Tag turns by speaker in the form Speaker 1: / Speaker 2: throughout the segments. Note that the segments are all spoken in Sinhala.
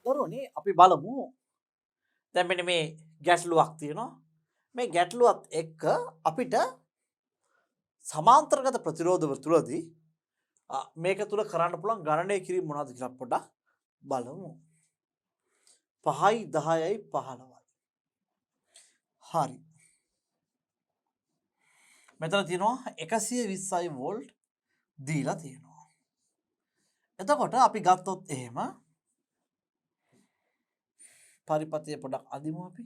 Speaker 1: දරුවනේ අපි බලමු. දැන් මෙන්න මේ ගැටලුවක් තියෙනවා. මේ ගැටලුවත් එක්ක අපිට සමාන්තරගත ප්‍රතිරෝධව තුලදී මේක තුල කරන්න පුළුවන් ගණනය කිරීම මොනවද කියලා පොඩ්ඩක් බලමු. 5යි 10යි 15යි. හරි. මෙතන තියෙනවා 120යි වෝල්ට් දීලා තියෙනවා. එතකොට අපි ගත්තොත් එහෙම පරිපථය පොඩ්ඩක් අදිමු අපි.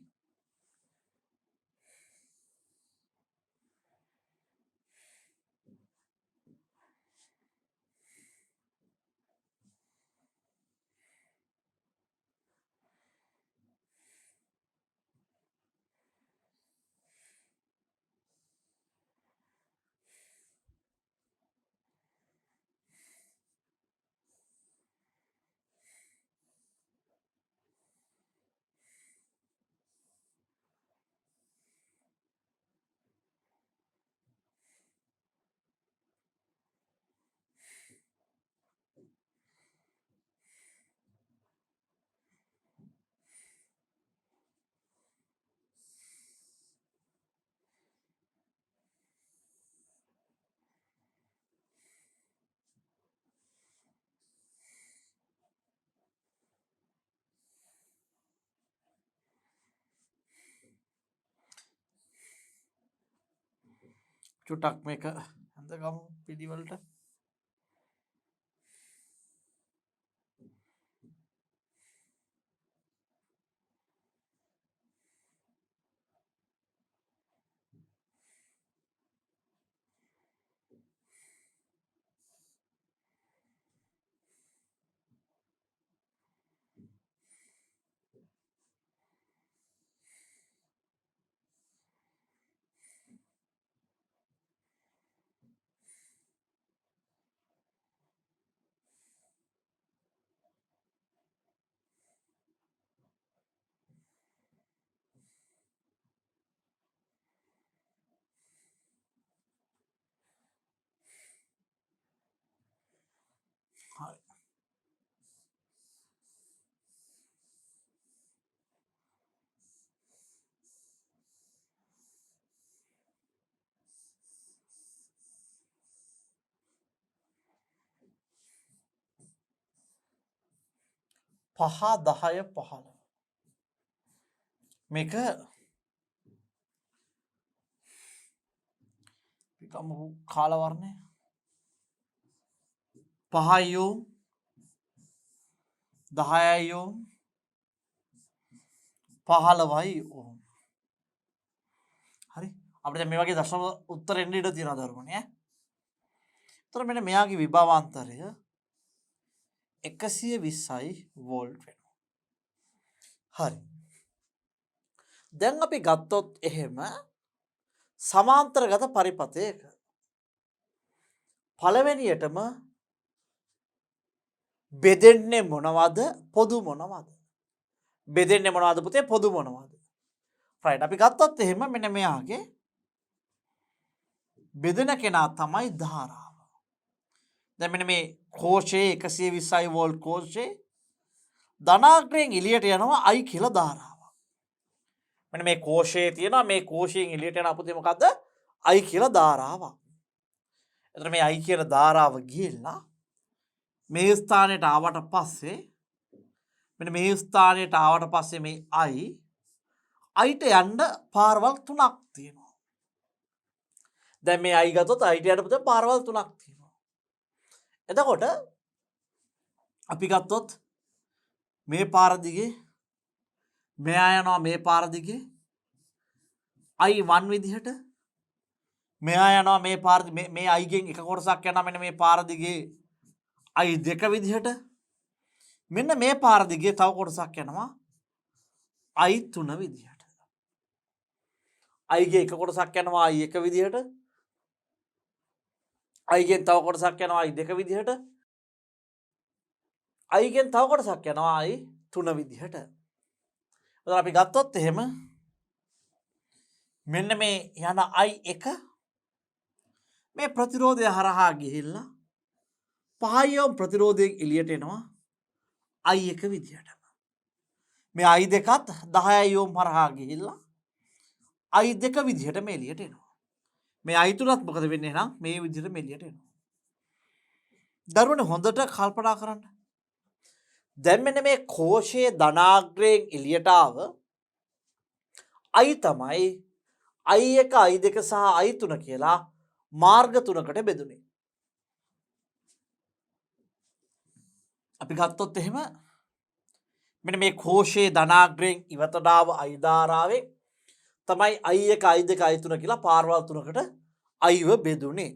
Speaker 1: චුට්ටක් මේක හඳගමු පිළිවෙලට. හරි. පහ 10 15 මේක පිටම කාලවර්ණය 5යි ඕම් 10යි ඕම් 15යි ඕම්. හරි. අපිට මේ වගේ දශම උත්තර එන්න ඉඩ තියෙනවා දරුවනේ. එතකොට මෙන්න මෙයාගේ විභවාන්තරය 120යි වෝල්ට් වෙනවා. හරි. දැන් අපි ගත්තොත් එහෙම සමාන්තරගත පරිපථයක පළවෙනියටම බෙදෙන්නේ මොනවද පොදු මොනවද? බෙදෙන්නේ මොනවද පුතේ පොදු මොනවද? රයිට්. අපි ගත්තොත් එහෙම මෙන්න මෙයාගේ බෙදෙන කෙනා තමයි ධාරාව. දැන් මෙන්න මේ කෝෂයේ 120යි වෝල්ට් කෝෂයේ ධනාග්‍රයෙන් එළියට යනවා I කියලා ධාරාව. මෙන්න මේ කෝෂයේ තියෙනවා මේ කෝෂයෙන් එළියට යන අපුතේ මොකද්ද? I කියලා ධාරාවක්. එතකොට මේ I කියන ධාරාව ගිහිල්ලා මේ ස්ථානයට ආවට පස්සේ මෙන්න මේ ස්ථානයට ආවට පස්සේ මේ Iට යන්න පාරවල් තුනක් තියෙනවා. දැන් මේ I ගත්තොත් Iට යන්න පුතේ පාරවල් තුනක් තියෙනවා. එතකොට අපි ගත්තොත් මේ පාර දිගේ මෙයා යනවා මේ පාර දිගේ I1 විදිහට මෙයා යනවා මේ පාර මේ I ගෙන් එක කොටසක් යනවා මෙන්න මේ පාර දිගේ I2 විදිහට මෙන්න මේ පාර දිගේ තව කොටසක් යනවා I3 විදිහට. I ගේ එක කොටසක් යනවා I1 විදිහට I ගෙන් තව කොටසක් යනවා I2 විදිහට I ගෙන් තව කොටසක් යනවා I3 විදිහට. එතකොට අපි ගත්තොත් එහෙම මෙන්න මේ යන I1 මේ ප්‍රතිරෝධය හරහා ගිහිල්ලා 5 ඕම් ප්‍රතිරෝධයෙන් එළියට එනවා I1 විදිහටම. මේ අයි දෙකත් 10යි ඕම් හරහා ගිහිල්ලා අයි දෙක විදිහට මේ එළියට එනවා. මේ අයි තුනත් මොකද වෙන්නේ නම් මේ විදිහට මේ එළියට එනවා. දරුවනේ හොඳට කල්පනා කරන්න. දැන් මෙන්න මේ කෝෂයේ ධනාග්‍රයෙන් එළියට ආව අයි තමයි i1 i2 සහ i3 කියලා මාර්ග තුනකට බෙදුනේ. අපි ගත්තොත් එහෙම මෙන්න මේ කෝෂයේ ධනාග්‍රයෙන් ඉවතට ආව i ධාරාවේ තමයි i1 i2 i3 කියලා පාරවල් තුනකට iව බෙදුනේ.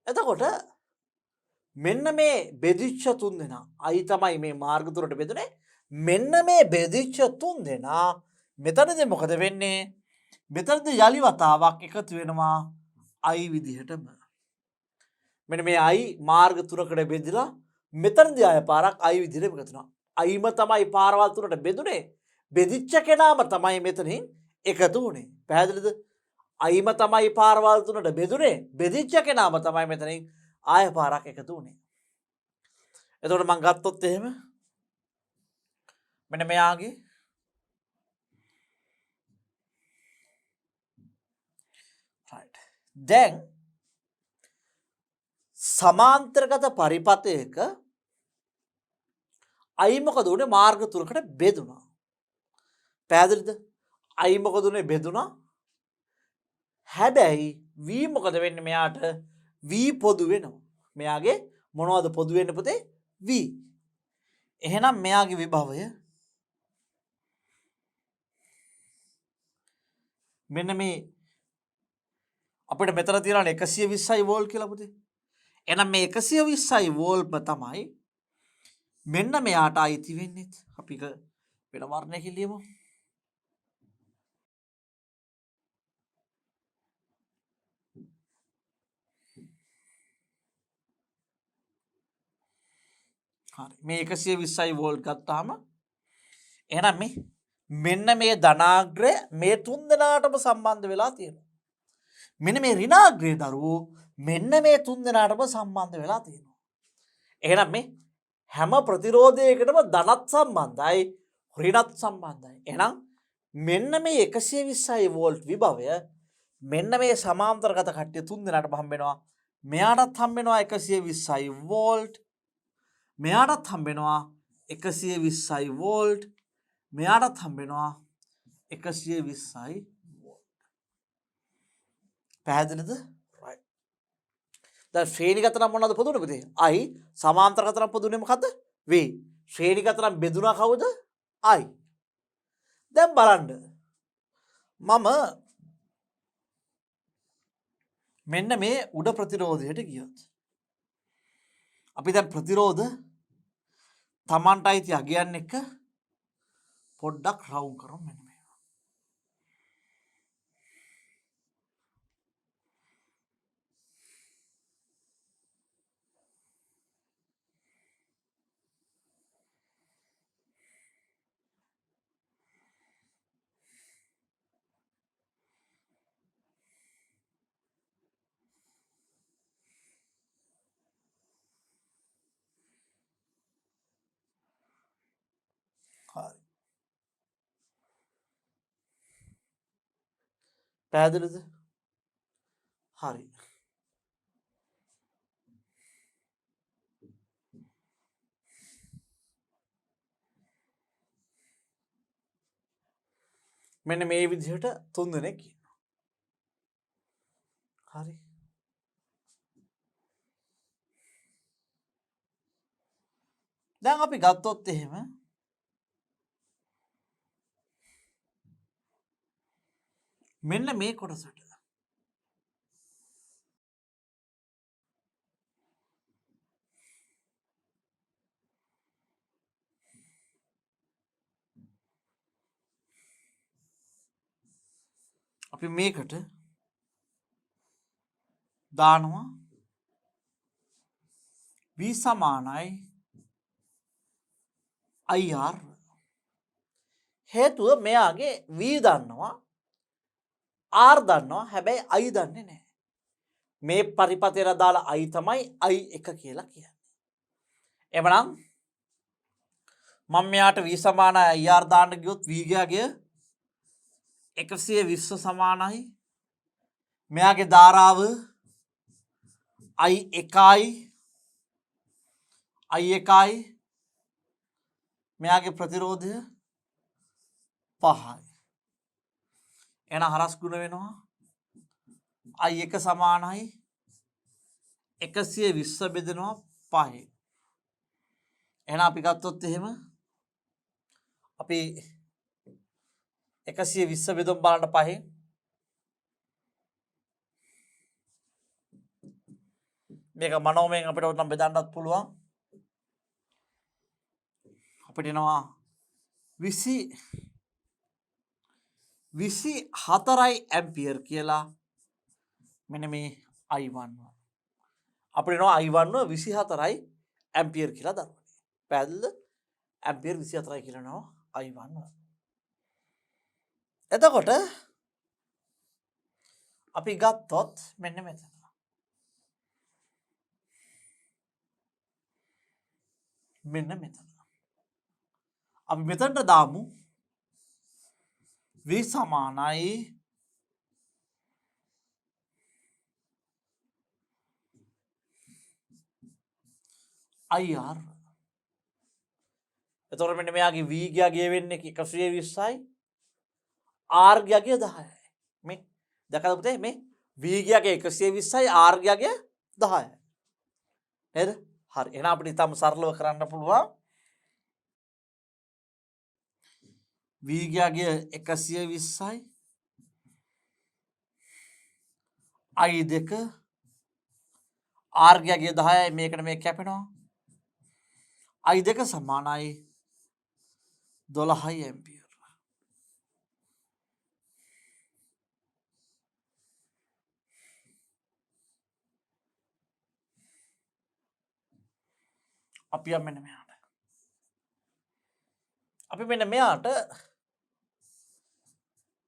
Speaker 1: එතකොට මෙන්න මේ බෙදිච්ච තුන් දෙනා i තමයි මේ මාර්ග තුනට බෙදුනේ. මෙන්න මේ බෙදිච්ච තුන් දෙනා මෙතනදී මොකද වෙන්නේ? මෙතනදී යලි වතාවක් එකතු වෙනවා i විදිහටම. මෙන්න මේ i මාර්ග තුනකට බෙදලා මෙතනදී ආය පාරක් i විදිහට එකතු වෙනවා. iම තමයි පාරවල් තුනට බෙදුනේ. බෙදිච්ච කෙනාම තමයි මෙතනින් එකතු වුණේ. පැහැදිලිද? iම තමයි පාරවල් තුනට බෙදුනේ. බෙදිච්ච කෙනාම තමයි මෙතනින් ආය පාරක් එකතු වුණේ. එතකොට මම ගත්තොත් එහෙම මෙන්න මෙයාගේ right. දැන් සමාන්තරගත පරිපථයක i මොකද උනේ මාර්ග තුනකට බෙදුණා. පැහැදිලිද? i මොකද උනේ බෙදුණා. හැබැයි v මොකද වෙන්නේ මෙයාට? v පොදු වෙනවා. මෙයාගේ මොනවද පොදු වෙන්නේ පුතේ? v. එහෙනම් මෙයාගේ විභවය මෙන්න මේ අපිට මෙතන තියෙනවා 120යි වෝල්ට් කියලා පුතේ. එහෙනම් මේ 120යි වෝල්ට්ම තමයි මෙන්න මෙයාට අයිති වෙන්නේ. අපි වෙන වර්ණයකින් ලියමු. හරි. මේ 120යි වෝල්ට් ගත්තාම එහෙනම් මෙන්න මේ ධනාග්‍රය මේ තුන් දෙනාටම සම්බන්ධ වෙලා තියෙනවා. මෙන්න මේ ඍණාග්‍රය දරුවෝ මෙන්න මේ තුන් දෙනාටම සම්බන්ධ වෙලා තියෙනවා. එහෙනම් මේ හැම ප්‍රතිරෝධයකටම ධනත් සම්බන්ධයි ඍණත් සම්බන්ධයි. එහෙනම් මෙන්න මේ 120යි වෝල්ට් විභවය මෙන්න මේ සමාන්තරගත කට්ටිය තුන් දෙනාටම හම්බ වෙනවා. මෙයාටත් හම්බ වෙනවා 120යි වෝල්ට්. මෙයාටත් හම්බ වෙනවා 120යි වෝල්ට්. මෙයාටත් හම්බ වෙනවා 120යි වෝල්ට්. පැහැදිලිද? right. දැන් ශ්‍රේණිගත නම් මොනවද පොදුනේ පුතේ? i සමාන්තරගත නම් පොදුනේ මොකද්ද? v. ශ්‍රේණිගත නම් බෙදුනා කවුද? i. දැන් බලන්න. මම මෙන්න මේ උඩ ප්‍රතිරෝධයට ගියොත් අපි දැන් ප්‍රතිරෝධ තමන්ට අයිති අගයන් එක පොඩ්ඩක් රවුම් කරමු. මෙන්න මේවා. හරි. පැහැදිලිද? හරි. මෙන්න මේ විදිහට තුන් දෙනෙක් ඉන්නවා. හරි. දැන් අපි ගත්තොත් එහෙම මෙන්න මේ කොටසට අපි මේකට දානවා v සමානයි ir. හේතුව මෙයාගේ v දන්නවා r දන්නවා හැබැයි i දන්නේ නැහැ. මේ පරිපථයට දාලා i තමයි i1 කියලා කියන්නේ. එමනම් මම මෙයාට v සමානයි IR දාන්න ගියොත් v ගියාගේ 120 සමානයි මෙයාගේ ධාරාව I1යි I1යි මෙයාගේ ප්‍රතිරෝධය 5යි. එහෙනම් හරස් ගුණ වෙනවා I1 සමානයි 120 බෙදෙනවා 5. එහෙනම් අපි ගත්තොත් එහෙම අපි 120 බෙදමු බලන්න 5. මේක මනෝමයෙන් අපිට උනම් බෙදන්නත් පුළුවන්. අපිට එනවා 24 ඇම්පියර් කියලා මෙන්න මේ I1 අපිට එනවා I1 24 ඇම්පියර් කියලා දරුවනේ. පැහැදිලිද? ඇම්පියර් 24 කියලා නෝ I1. එතකොට අපි ගත්තොත් මෙන්න මෙතන. මෙන්න මෙතන. අපි මෙතනට දාමු v සමානයි IR. එතකොට මෙන්න මෙයාගේ v ගියාගේ වෙන්නේ 120යි R ගියාගේ 10යි. මේ දැකලා පුතේ මේ v ගියාගේ 120යි R ගියාගේ 10යි. නේද? හරි. එහෙනම් අපිට ඊටම සරලව කරන්න පුළුවන්. v ගියාගේ 120යි I2 R ගියාගේ 10යි මේකට මේක කැපෙනවා. I2 සමානයි 12 ඇම්පියර්. අපි මෙන්න මෙයාට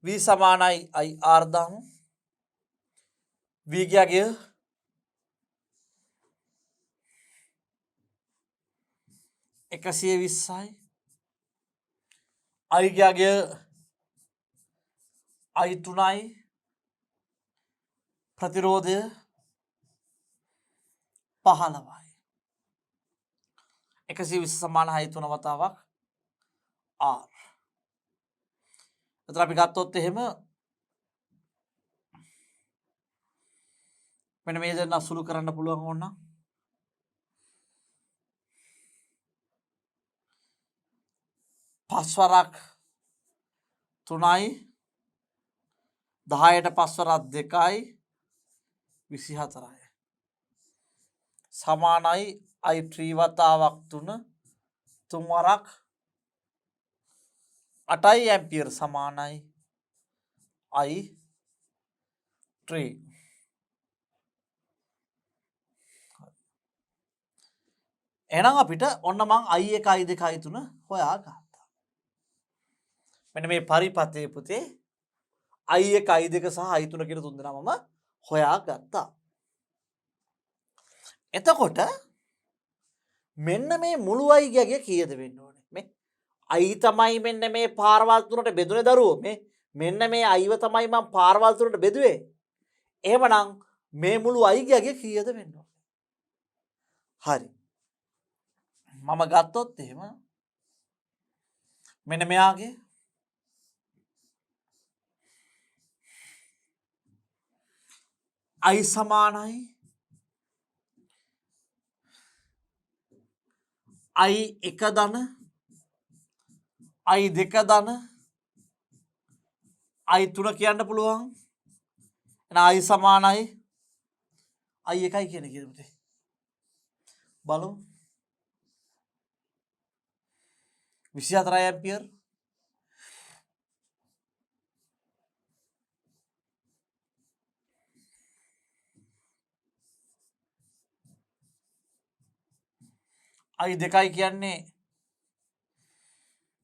Speaker 1: v සමානයි IR දාමු. v ගියාගේ 120යි I ගියාගේ I3යි ප්‍රතිරෝධය 15යි. 120 සමාන I3 වතාවක් R. එතන අපි ගත්තොත් එහෙම මෙන්න මේ දෙන්න අසුළු කරන්න පුළුවන් ඕන නම් 5 වරක් 3යි 10ට 5 වරක් 2යි 24යි සමානයි I3 වතාවක් 3 වරක් 8යි ඇම්පියර් සමානයි I3. එහෙනම් අපිට ඔන්න මං I1 I2 I3 හොයාගත්තා. මෙන්න මේ පරිපථයේ පුතේ I1 I2 සහ I3 කියන තුන් දෙනා මම හොයාගත්තා. එතකොට මෙන්න මේ මුළු I ගියාගේ කීයද වෙන්න ඕනේ? මේ I තමයි මෙන්න මේ පාරවල් තුනට බෙදුනේ දරුවෝ. මෙන්න මේ I තමයි මම පාරවල් තුනට බෙදුවේ. එහෙමනම් මේ මුළු I ගියාගේ කීයද වෙන්න ඕනේ? හරි. මම ගත්තොත් එහෙම මෙන්න මෙයාගේ I සමානයි I1 ධන I2 ධන I3 කියන්න පුළුවන්. එහෙනම් I සමානයි I1යි කියන කීයද පුතේ? බලමු. 24 ඇම්පියර්. I2යි කියන්නේ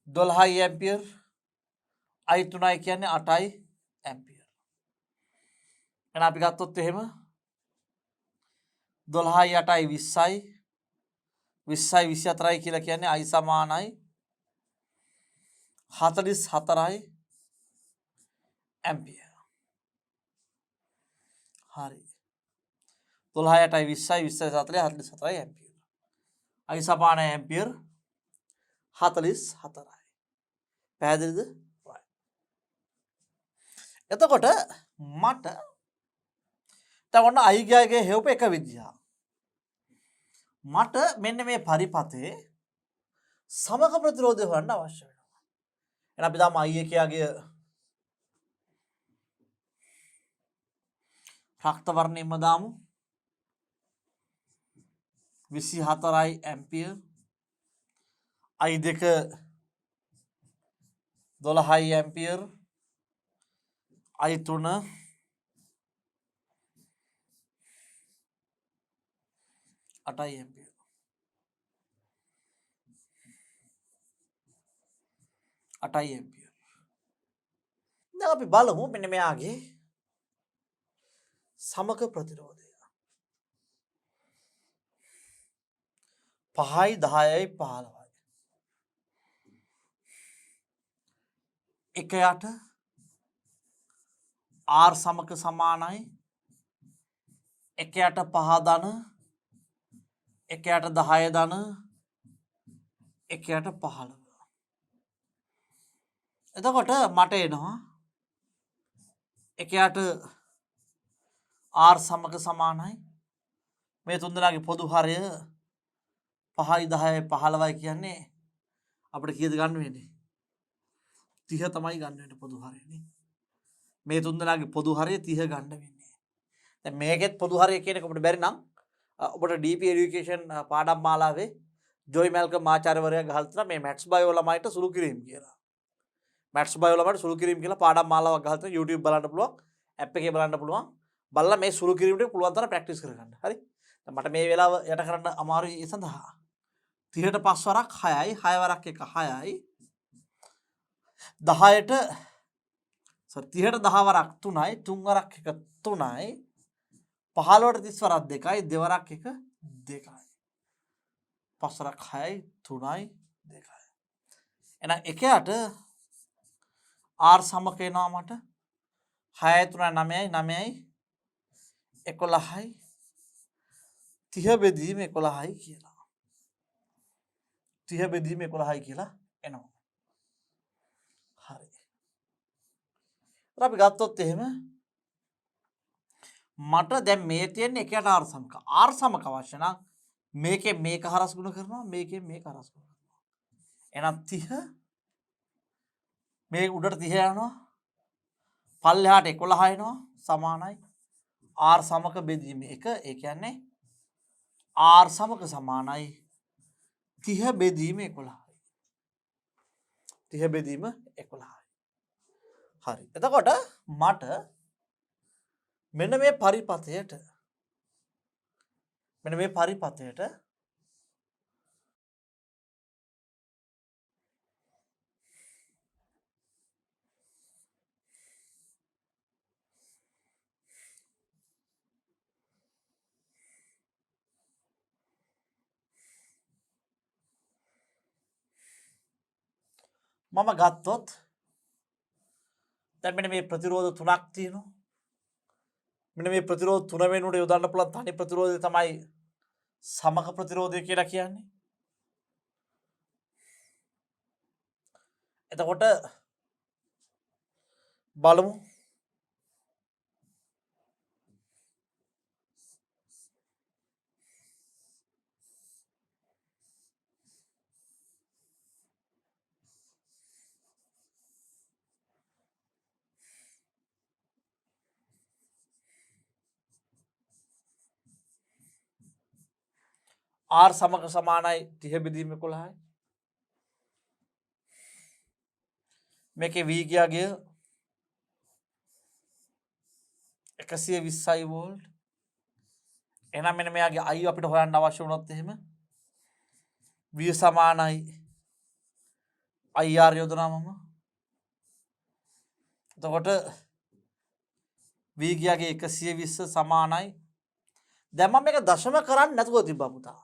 Speaker 1: 12යි ඇම්පියර්. I3යි කියන්නේ 8යි ඇම්පියර්. එහෙනම් අපි ගත්තොත් එහෙම 12යි 8යි 20යි 20යි 24යි කියලා කියන්නේ I සමානයි 44 ඇම්පියර්. හරි. 12යි 20යි 20යි 40යි 44යි ඇම්පියර්. I සමාන ඇම්පියර් 44යි. පැහැදිලිද? එතකොට මට දැන් ඔන්න I ගියාගේ හේවප එක විදියක්. මට මෙන්න මේ පරිපතේ සමක ප්‍රතිරෝධය හොයන්න අවශ්‍ය වෙනවා. එහෙනම් අපි දාමු I එකයාගේ රක්ත වර්ණයෙන්ම දාමු 24යි ඇම්පියර්. I දෙක 12යි ඇම්පියර්. I තුන 8යි ඇම්පියර්. දැන් අපි බලමු මෙන්න මෙයාගේ සමක ප්‍රතිරෝධය. 5යි 10යි 15යි. එකයට R සමක සමානයි. එකයට 5 ධන, එකයට 10 ධන, එකයට 15. එතකොට මට එනවා එකයට R සමක සමානයි. මේ තුන්දෙනාගේ පොදු හරය 5යි 10යි 15යි කියන්නේ අපිට කීයද ගන්න වෙන්නේ? 30 තමයි ගන්න වෙන්නේ පොදු හරයනේ. මේ තුන්දෙනාගේ පොදු හරය 30 ගන්න වෙන්නේ. දැන් මේකෙත් පොදු හරය කියන එක ඔබට බැරි නම් ඔබට DP education පාඩම් මාලාවේ ජොයි මැල්කම් ආචාර්යවරයා ගහලා තියෙනවා මේ මැත්ස් බයෝ ළමයිට සුළු කිරීම කියලා. මැත්ස් බයෝ ළමයිට සුළු කිරීම කියලා පාඩම් මාලාවක් ගහලා තියෙනවා. YouTube බලන්න පුළුවන්, app එකේ බලන්න පුළුවන්. බලලා මේ සුළු කිරීමට පුළුවන් තරම් ප්‍රැක්ටිස් කරගන්න. හරි? දැන් මට මේ වෙලාව යට කරන්න අමාරුයි ඒ සඳහා 30ට 5 වරක් 6යි, 6 වරක් 1 6යි. 10ට 30ට 10 වරක් 3යි, 3 වරක් 1 3යි. 15ට 30 වරක් 2යි, 2 වරක් 1 2යි. 5 වරක් 6යි, 3යි 2යි. එහෙනම් එකයට R සමක එනවා මට 6යි 3යි 9යි 9යි 11යි 30 බෙදීම 11යි කියලා. 30 බෙදීම 11යි කියලා එනවා. හරි. අපි ගත්තොත් එහෙම මට දැන් මේ තියෙන එකයට R සමක. R සමක අවශ්‍ය නම් මේකේ මේක හරස් ගුණ කරනවා, මේකේ මේක හරස් ගුණ කරනවා. එහෙනම් 30 මේ උඩට 30 යනවා. පල්ලෙහාට 11 එනවා සමානයි. R සමක බෙදීම 1 ඒ කියන්නේ R සමක සමානයි 30 බෙදීම 11යි. 30 බෙදීම 11යි. හරි. එතකොට මට මෙන්න මේ පරිපතයට මම ගත්තොත් දැන් මෙන්න මේ ප්‍රතිරෝධ තුනක් තියෙනවා. මෙන්න මේ ප්‍රතිරෝධ තුන වෙනුවට යොදන්න පුළුවන් තනි ප්‍රතිරෝධය තමයි සමක ප්‍රතිරෝධය කියලා කියන්නේ. එතකොට බලමු R සමක සමානයි 30 බෙදීම 11යි. මේකේ V ගියාගේ 120යි වෝල්ට්. එහෙනම් මෙන්න මෙයාගේ I අපිට හොයන්න අවශ්‍ය වුණොත් එහෙම V සමානයි IR යොදනවා මම. එතකොට V ගියාගේ 120 සමානයි. දැන් මම මේක දශම කරන්න නැතුව තිබ්බා පුතා.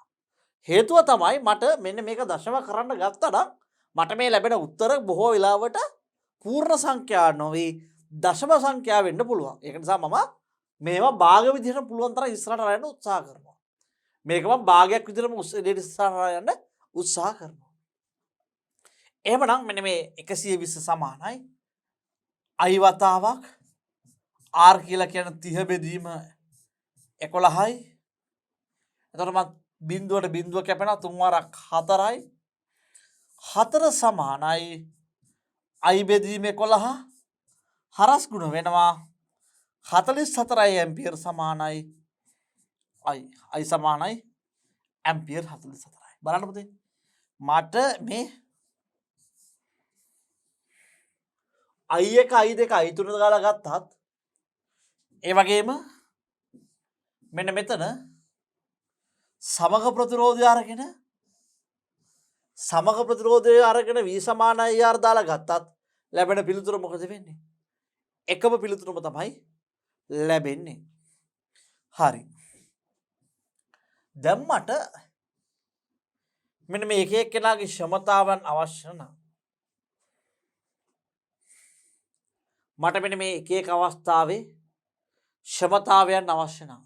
Speaker 1: හේතුව තමයි මට මෙන්න මේක දශම කරන්න ගත්තා නම් මට මේ ලැබෙන උත්තර බොහෝ වෙලාවට පූර්ණ සංඛ්‍යා නොවේ දශම සංඛ්‍යාව වෙන්න පුළුවන්. ඒක නිසා මම මේවා භාග විදිහට පුළුවන් තරම් ඉස්සරහට යන්න උත්සාහ කරනවා. මේක මම භාගයක් විදිහටම ඉස්සරහට යන්න උත්සාහ කරනවා. එහෙමනම් මෙන්න මේ 120 සමානයි i වතාවක් r කියලා කියන 30 බෙදීම 11යි. එතකොට මම බිඳුවට බිඳුව කැපෙනවා 3 වරක් 4යි. 4 සමානයි i බෙදීම 11 හරස් ගුණ වෙනවා 44යි ඇම්පියර් සමානයි i සමානයි ඇම්පියර් 44යි. බලන්න පුතේ මට මේ i1 i2 i3 ගාලා ගත්තත් ඒ වගේම මෙන්න මෙතන සමග ප්‍රතිරෝධය අරගෙන v සමාන ir දාලා ගත්තත් ලැබෙන පිළිතුර මොකද වෙන්නේ? එකම පිළිතුරම තමයි ලැබෙන්නේ. හරි. දැන් මට මෙන්න මේ එක එක්කෙනාගේ ක්ෂමතාවන් අවශ්‍ය නම් මට මෙන්න මේ එක එක අවස්ථාවේ ක්ෂමතාවයන් අවශ්‍ය නම්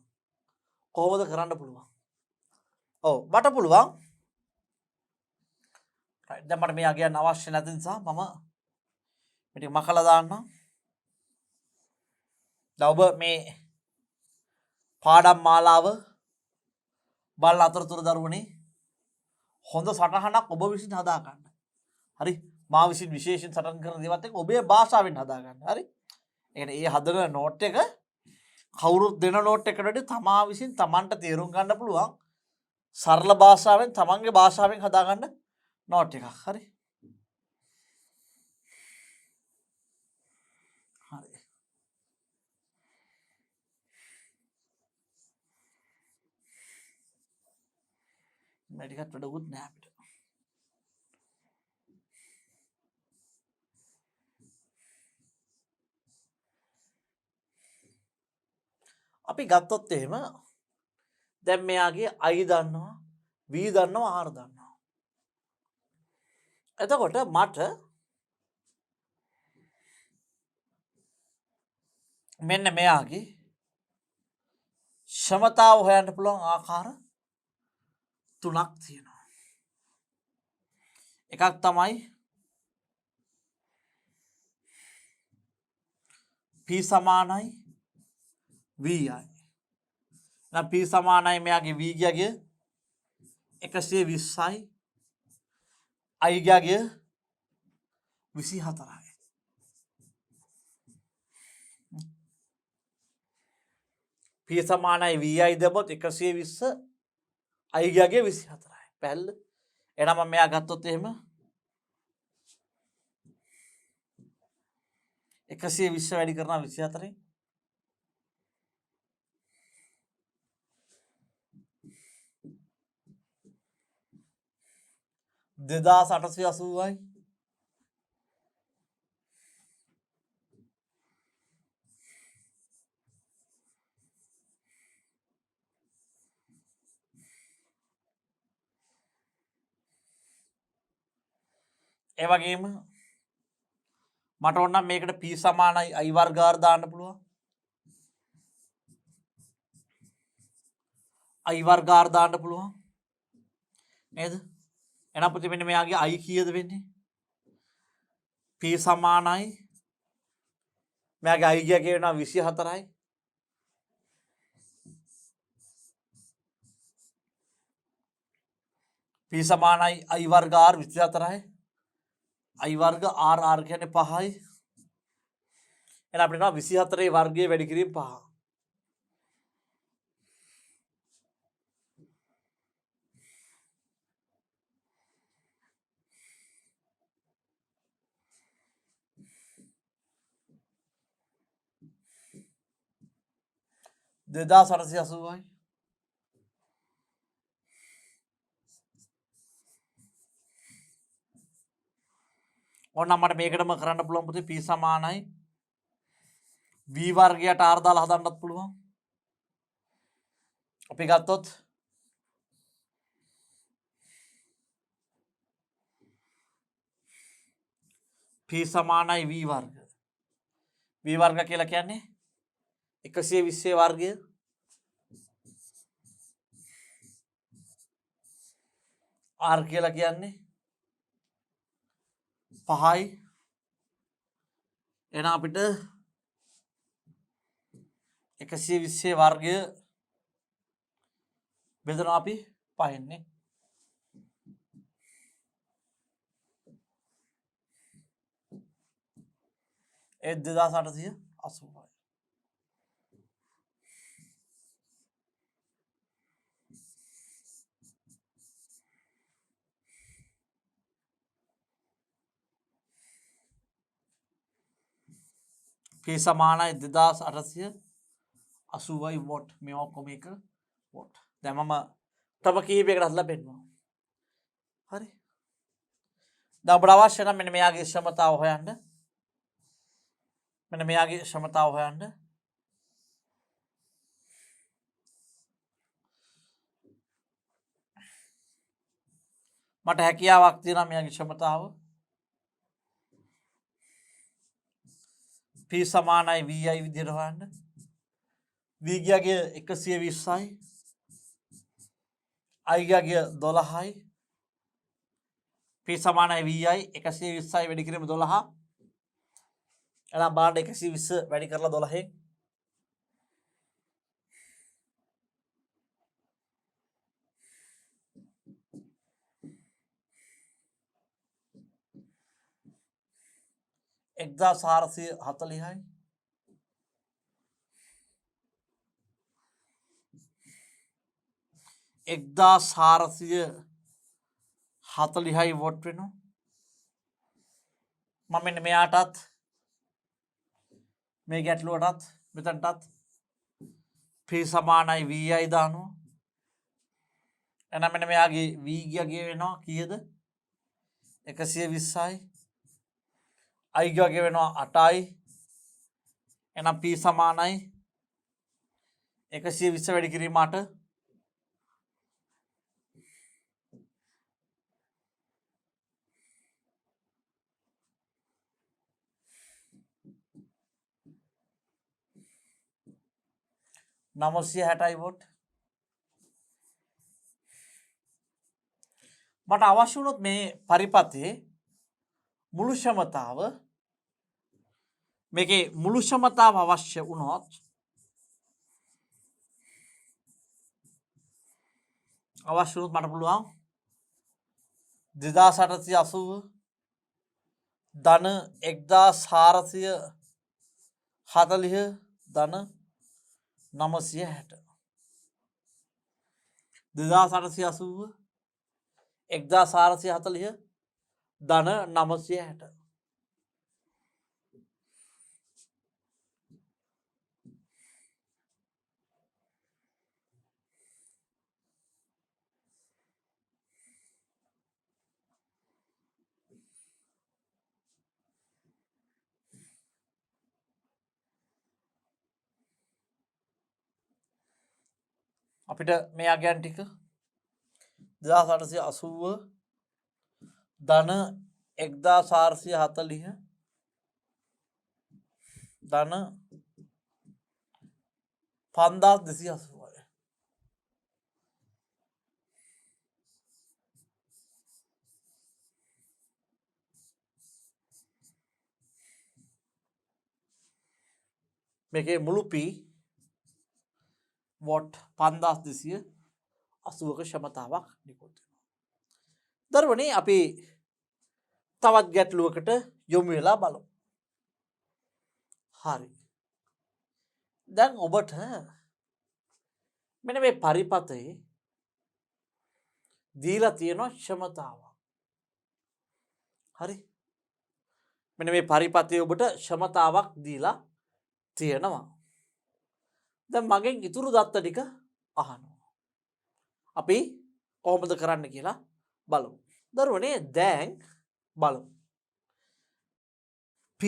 Speaker 1: කොහොමද කරන්න පුළුවන්? ඔව් මට පුළුවන්. දැන් මට මේ අගයන් අවශ්‍ය නැති නිසා මම මේක මකලා දාන්නම්. දැන් ඔබ මේ පාඩම් මාලාව බලන අතරතුර දරුවනේ හොඳ සටහනක් ඔබ විසින් හදා ගන්න. හරි? මා විසින් විශේෂයෙන් සටහන් කරන දේවත් එක්ක ඔබේ භාෂාවෙන් හදා ගන්න. හරි? ඒ කියන්නේ මේ හදන නෝට් එක කවුරුත් දෙන නෝට් එකට වඩා තමා විසින් තමන්ට තේරුම් ගන්න පුළුවන් සරල භාෂාවෙන් තමන්ගේ භාෂාවෙන් හදා ගන්න නෝට් එකක්. හරි? හරි. මේ ටිකත් වැඩකුත් නෑ අපිට. අපි ගත්තොත් එහෙම දැන් මෙයාගේ i දන්නවා v දන්නවා r දන්නවා. එතකොට මට මෙන්න මෙයාගේ ක්ෂමතාව හොයන්න පුළුවන් ආකාර තුනක් තියෙනවා. එකක් තමයි p සමානයි vi. එහෙනම් p සමානයි මෙයාගේ v ගියගේ 120යි i ගියගේ 24යි. p සමානයි vi දෙබොත් 120 i ගියගේ 24යි. පැහැදිලිද? එහෙනම් මම මෙයා ගත්තොත් එහෙම 120 වැඩි කරනවා 24න් 2880යි. ඒ වගේම මට ඕන නම් මේකට p සමානයි i වර්ග r දාන්න පුළුවන්. i වර්ග r දාන්න පුළුවන්. නේද? එහෙනම් පුතේ මෙන්න මෙයාගේ i කීයද වෙන්නේ? p සමානයි මෙයාගේ i ගියගේ වෙනවා 24යි. p සමානයි i වර්ග r 24යි. i වර්ග r කියන්නේ 5යි. එහෙනම් අපිට 24 වර්ගයේ වැඩි කිරීම 5. 2880යි. ඕන මට මේකටම කරන්න පුළුවන් පුතේ p සමානයි v වර්ගයට r දාලා හදන්නත් පුළුවන්. අපි ගත්තොත් p සමානයි v වර්ග. v වර්ග කියලා කියන්නේ 120 වර්ගය r කියලා කියන්නේ 5යි. එහෙනම් අපිට 120 වර්ගය බෙදනවා අපි 5න් නේ. ඒ 2880යි. p සමානයි 2880යි වොට්. මේ ඔක්කොම එක වොට්. දැන් මම තව කීපයකට හදලා පෙන්නනවා. හරි. දැන් අපට අවශ්‍ය නම් මෙන්න මෙයාගේ ක්ෂමතාව හොයන්න. මෙන්න මෙයාගේ ක්ෂමතාව හොයන්න. මට හැකියාවක් තියෙනවා මෙයාගේ ක්ෂමතාව. p සමානයි vi විදිහට හොයන්න. v ගියාගේ 120යි. i ගියාගේ 12යි. p සමානයි vi 120යි වැඩි කිරීම 12. එහෙනම් බලන්න 120 වැඩි කරලා 12න් එක්දා 440යි. එක්දා 440යි වොට් වෙනවා. මම මෙන්න මෙයාටත් මේ ගැටලුවටත් මෙතනටත් p සමානයි vi දානවා. එහෙනම් මෙන්න මෙයාගේ v ගියගේ වෙනවා කීයද? 120යි. i ගියගේ වෙනවා 8යි. එහෙනම් p සමානයි 120 වැඩි කිරීම 8. නවසිය 60යි වොට්. මට අවශ්‍ය වුණොත් මේ පරිපථයේ මුළු ක්ෂමතාව මේකේ මුළු ක්ෂමතාව අවශ්‍ය වුණොත් මට පුළුවන් 2880 ධන 1440 ධන 960. 2880 1440 ධන 960. අපිට මේ අගයන් ටික 2880 ධන 1440 ධන 5280යි. මේකේ මුළු p වොට් 5280ක ක්ෂමතාවක් නිකුත් වෙනවා. දරුවනේ අපි තවත් ගැටලුවකට යොමු වෙලා බලමු. හරි. දැන් ඔබට මෙන්න මේ පරිපථයේ දීලා තියෙන ක්ෂමතාවක්. හරි. මෙන්න මේ පරිපථයේ ඔබට ක්ෂමතාවක් දීලා තියෙනවා. දැන් මගෙන් ඉතුරු දත්ත ටික අහනවා. අපි කොහොමද කරන්න කියලා බලමු. දරුවනේ දැන් බලමු. p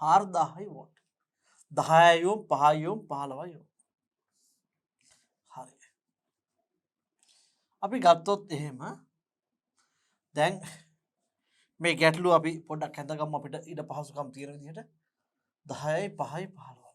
Speaker 1: 4000යි වොට්. 10යි යොම් 5යි යොම් 15යි යොම්. හරි. අපි ගත්තොත් එහෙම දැන් මේ ගැටලුව අපි පොඩ්ඩක් හැඳගමු අපිට ඊට පහසුකම් තියෙන විදිහට 10යි 5යි 15යි.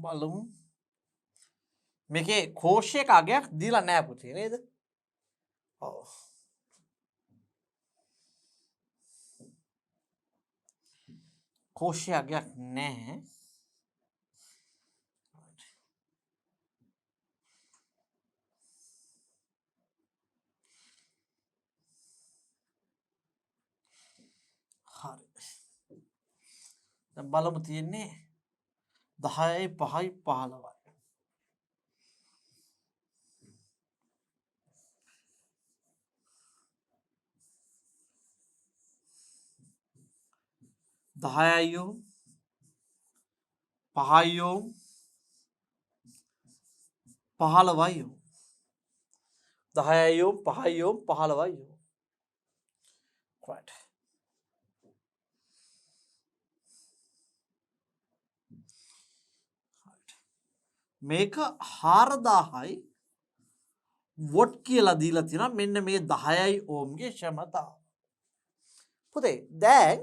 Speaker 1: බලමු මේකේ කෝෂයක අගයක් දීලා නැහැ පුතේ නේද? ඔව්. කෝෂය අගයක් නැහැ. හරි. දැන් බලමු තියෙන්නේ 10යි 5යි 15යි. 10යි 5යි 15යි 10යි 5යි 15යි. right. මේක 4000යි වොට් කියලා දීලා තියෙනවා මෙන්න මේ 10යි ඕම්ගේ ක්ෂමතාව. පුතේ දැන්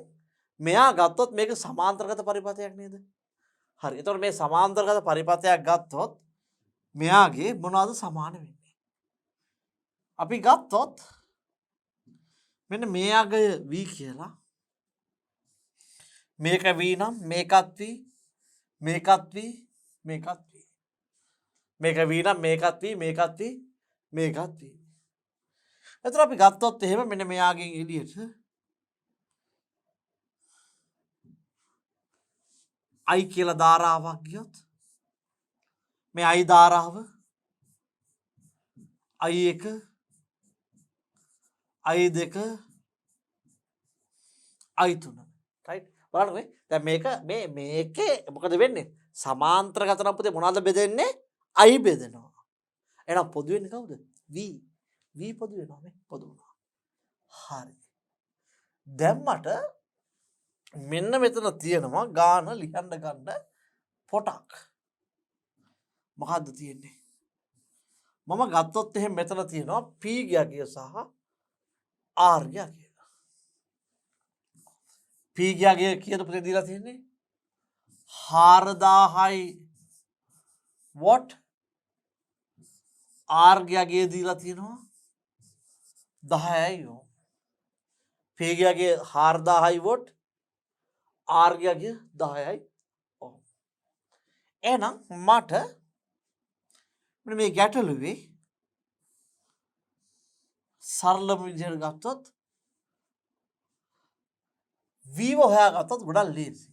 Speaker 1: මෙයා ගත්තොත් මේක සමාන්තරගත පරිපථයක් නේද? හරි. එතකොට මේ සමාන්තරගත පරිපථයක් ගත්තොත් මෙයාගේ මොනවද සමාන වෙන්නේ? අපි ගත්තොත් මෙන්න මේ අගය v කියලා. මේක v නම් මේකත් v මේකත් v මේකත් v. මේක v නම් මේකත් v මේකත් v මේකත් v. එතකොට අපි ගත්තොත් එහෙම මෙන්න මෙයාගෙන් එළියට I කියලා ධාරාවක් ගියොත් මේ I ධාරාව I1 I2 I3 right බලන්න දැන් මේක මේකේ මොකද වෙන්නේ සමාන්තරගත නම් පුතේ මොනවද බෙදෙන්නේ I බෙදෙනවා එහෙනම් පොදු වෙන්නේ කවුද v පොදු වෙනවා මේ පොදු වුණා හරි දැන් මට මෙන්න මෙතන තියෙනවා ගාන ලියන්න ගන්න පොටක් මොකද්ද තියෙන්නේ මම ගත්තොත් එහෙම මෙතන තියෙනවා p ගිය සහ r ගිය p ගිය කීයද පුතේ දීලා තියෙන්නේ 4000යි වොට් r ගිය දීලා තියෙනවා 10යි ඕම් p ගිය 4000යි වොට් r ගිය 10යි ඕම් එහෙනම් මට මේ ගැටලුවේ සරලම විදිහට ගත්තොත් v හොයාගත්තොත් ගොඩක් ලේසි.